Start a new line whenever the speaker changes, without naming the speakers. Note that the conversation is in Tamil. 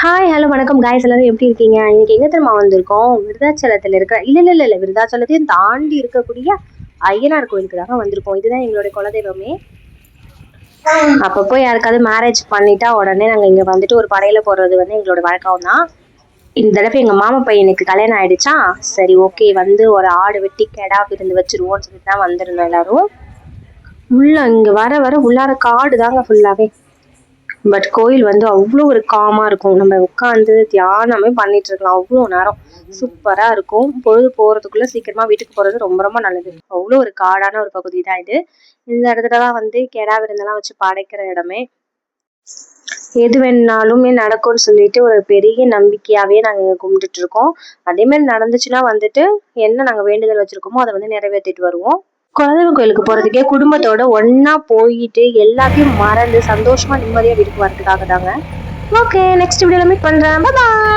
ஹாய், ஹலோ, வணக்கம் காய்ஸ். எல்லாரும் எப்படி இருக்கீங்க? இன்னைக்கு எங்க தெரியுமா வந்திருக்கோம்? விருதாச்சலத்தில் இருக்கிற இல்ல விருதாச்சலத்தையும் தாண்டி இருக்கக்கூடிய ஐயனார் கோயிலுக்கு தாங்க வந்திருக்கோம். இதுதான் எங்களுடைய குலதெய்வமே. அப்பப்போ யாருக்காவது மேரேஜ் பண்ணிட்டா உடனே நாங்கள் இங்கே வந்துட்டு ஒரு படையில போடுறது வந்து எங்களோட வழக்கம் தான். இந்த தடவை எங்கள் மாமா பையனுக்கு கல்யாணம் ஆயிடுச்சா, சரி ஓகே வந்து ஒரு ஆடு வெட்டி கெடா விருந்து வச்சிருவோம்னு சொல்லிட்டு தான் வந்திருந்தோம் எல்லாரும். உள்ள இங்கே வர வர உள்ளார காடு தாங்க ஃபுல்லாகவே. பட் கோயில் வந்து அவ்வளோ ஒரு காமாக இருக்கும். நம்ம உட்காந்து தியானமே பண்ணிட்டு இருக்கலாம் அவ்வளோ நேரம். சூப்பராக இருக்கும். பொழுது போகிறதுக்குள்ளே சீக்கிரமாக வீட்டுக்கு போகிறது ரொம்ப ரொம்ப நல்லது. அவ்வளோ ஒரு காடான ஒரு பகுதி தான் இது. இந்த இடத்துல தான் வந்து கெடா விருந்தெல்லாம் வச்சு படைக்கிற இடமே. எது வேணாலுமே நடக்கும்னு சொல்லிட்டு ஒரு பெரிய நம்பிக்கையாகவே நாங்கள் இங்கே கும்பிட்டுட்டு இருக்கோம். அதேமாதிரி நடந்துச்சுன்னா வந்துட்டு என்ன நாங்கள் வேண்டுதல் வச்சுருக்கோமோ அதை வந்து நிறைவேற்றிட்டு வருவோம். குலதெய்வம் கோயிலுக்கு போறதுக்கே குடும்பத்தோட ஒண்ணா போயிட்டு எல்லாத்தையும் மறந்து சந்தோஷமா நிம்மதியா வீட்டுக்கு வரதுக்காக தாங்க. ஓகே, நெக்ஸ்ட் வீடியோல மீட் பண்றேன். பை.